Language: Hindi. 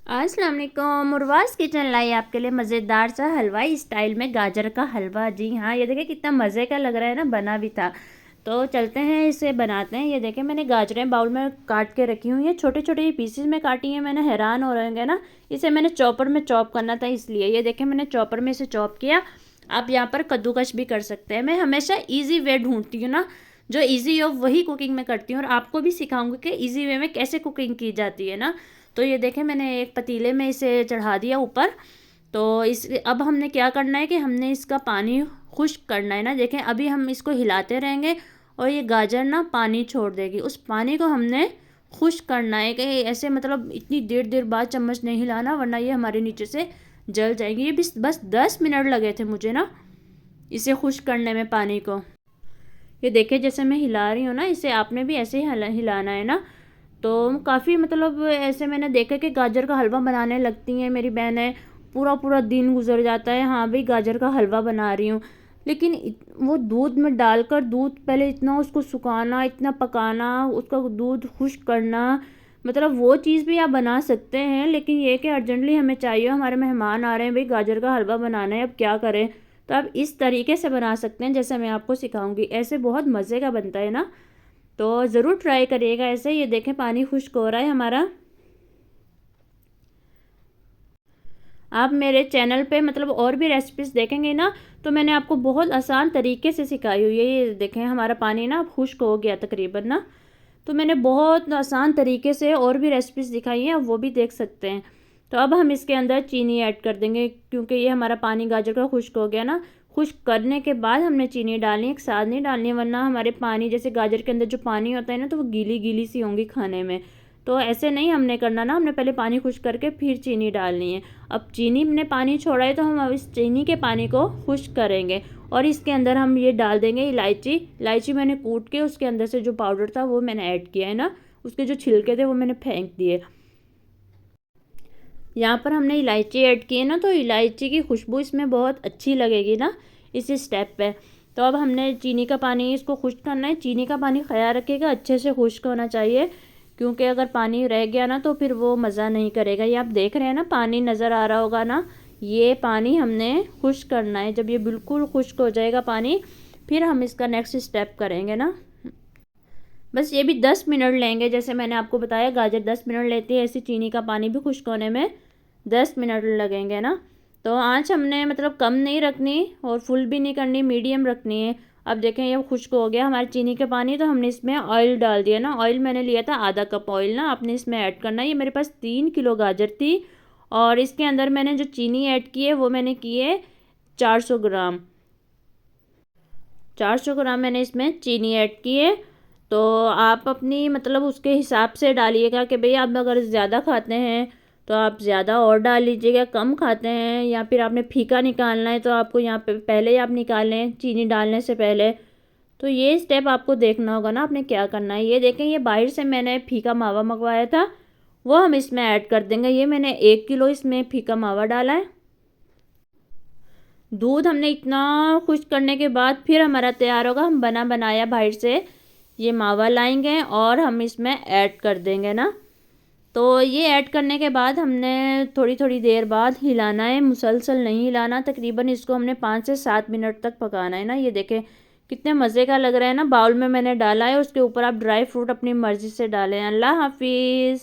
अस्सलाम वालेकुम। मुरवाज किचन लाई आपके लिए मज़ेदार सा हलवाई स्टाइल में गाजर का हलवा। जी हाँ, ये देखिए कितना मज़े का लग रहा है ना, बना भी था। तो चलते हैं इसे बनाते हैं। ये देखिए मैंने गाजरें बाउल में काट के रखी हुई हैं, छोटे छोटे पीसेस में काटी हैं मैंने। हैरान हो रहे ना, इसे मैंने चॉपर में चॉप करना था इसलिए। ये देखिए मैंने चॉपर में इसे चॉप किया। आप यहाँ पर कद्दूकश भी कर सकते हैं। मैं हमेशा ईजी वे ढूंढती हूँ ना, जो ईजी हो वही कुकिंग में करती हूँ, और आपको भी सिखाऊंगी कि ईजी वे में कैसे कुकिंग की जाती है ना। तो ये देखें मैंने एक पतीले में इसे चढ़ा दिया ऊपर। तो इस अब हमने क्या करना है कि हमने इसका पानी खुश्क करना है ना। देखें अभी हम इसको हिलाते रहेंगे और ये गाजर ना पानी छोड़ देगी। उस पानी को हमने खुश्क करना है कि ऐसे मतलब इतनी देर देर बाद चम्मच नहीं हिलाना, वरना ये हमारे नीचे से जल जाएगी। ये बस 10 मिनट लगे थे मुझे ना इसे खुश्क करने में, पानी को। ये देखिए जैसे मैं हिला रही हूँ ना, इसे आपने भी ऐसे ही हिलाना है ना। तो काफ़ी मतलब ऐसे मैंने देखा कि गाजर का हलवा बनाने लगती हैं मेरी बहनें। पूरा पूरा दिन गुजर जाता है, हाँ भाई गाजर का हलवा बना रही हूँ, लेकिन वो दूध में डालकर, दूध पहले इतना उसको सुखाना, इतना पकाना, उसका दूध खुश्क करना, मतलब वो चीज़ भी आप बना सकते हैं। लेकिन ये कि अर्जेंटली हमें चाहिए, हमारे मेहमान आ रहे हैं भाई, गाजर का हलवा बनाना है, अब क्या करें। तो आप इस तरीके से बना सकते हैं जैसे मैं आपको सिखाऊंगी। ऐसे बहुत मज़े का बनता है ना, तो ज़रूर ट्राई करिएगा ऐसे। ये देखें पानी खुश्क हो रहा है हमारा। आप मेरे चैनल पे मतलब और भी रेसिपीज़ देखेंगे ना, तो मैंने आपको बहुत आसान तरीके से सिखाई हुई है। ये देखें हमारा पानी ना खुश्क हो गया तकरीबन ना। तो मैंने बहुत आसान तरीके से और भी रेसिपीज़ दिखाई हैं, आप वो भी देख सकते हैं। तो अब हम इसके अंदर चीनी ऐड कर देंगे, क्योंकि ये हमारा पानी गाजर का खुश्क हो गया ना। खुश्क करने के बाद हमने चीनी डालनी है, एक साथ नहीं डालनी है, वरना हमारे पानी जैसे गाजर के अंदर जो पानी होता है ना, तो वो गीली गीली सी होंगी खाने में। तो ऐसे नहीं हमने करना ना, हमने पहले पानी खुश्क करके फिर चीनी डालनी है। अब चीनी ने पानी छोड़ा है, तो हम अब इस चीनी के पानी को खुश्क करेंगे, और इसके अंदर हम ये डाल देंगे इलायची। इलायची मैंने कूट के उसके अंदर से जो पाउडर था वो मैंने ऐड किया है ना, उसके जो छिलके थे वो मैंने फेंक दिए। यहाँ पर हमने इलायची ऐड की है ना, तो इलायची की खुशबू इसमें बहुत अच्छी लगेगी ना इस स्टेप पे। तो अब हमने चीनी का पानी इसको खुश्क करना है। चीनी का पानी ख्याल रखिएगा अच्छे से खुश्क होना चाहिए, क्योंकि अगर पानी रह गया ना तो फिर वो मज़ा नहीं करेगा। ये आप देख रहे हैं ना, पानी नज़र आ रहा होगा ना, ये पानी हमने खुश्क करना है। जब ये बिल्कुल खुश्क हो जाएगा पानी, फिर हम इसका नेक्स्ट स्टेप करेंगे ना। बस ये भी 10 मिनट लेंगे, जैसे मैंने आपको बताया गाजर 10 मिनट लेती है, ऐसी चीनी का पानी भी खुश्क होने में 10 मिनट लगेंगे ना। तो आँच हमने मतलब कम नहीं रखनी और फुल भी नहीं करनी, मीडियम रखनी है। अब देखें ये खुश्क हो गया हमारे चीनी के पानी, तो हमने इसमें ऑयल डाल दिया ना। ऑयल मैंने लिया था आधा कप ऑयल ना, आपने इसमें ऐड करना है। ये मेरे पास 3 किलो गाजर थी, और इसके अंदर मैंने जो चीनी ऐड की है वो मैंने की है 400 ग्राम। 400 ग्राम मैंने इसमें चीनी ऐड की है। तो आप अपनी मतलब उसके हिसाब से डालिएगा कि भाई आप अगर ज़्यादा खाते हैं तो आप ज़्यादा और डाल लीजिएगा, कम खाते हैं या फिर आपने फीका निकालना है तो आपको यहाँ पे पहले ही आप निकाल लें चीनी डालने से पहले। तो ये स्टेप आपको देखना होगा ना, आपने क्या करना है। ये देखें ये बाहर से मैंने फीका मावा मंगवाया था, वो हम इसमें ऐड कर देंगे। ये मैंने 1 किलो इसमें फीका मावा डाला है। दूध हमने इतना खुश करने के बाद फिर हमारा तैयार होगा। हम बना बनाया बाहर से ये मावा लाएंगे और हम इसमें ऐड कर देंगे ना। तो ये ऐड करने के बाद हमने थोड़ी थोड़ी देर बाद हिलाना है, मुसलसल नहीं हिलाना। तकरीबन इसको हमने 5 से 7 मिनट तक पकाना है ना। ये देखें कितने मज़े का लग रहा है ना। बाउल में मैंने डाला है, उसके ऊपर आप ड्राई फ्रूट अपनी मर्ज़ी से डालें। अल्लाह हाफिज़।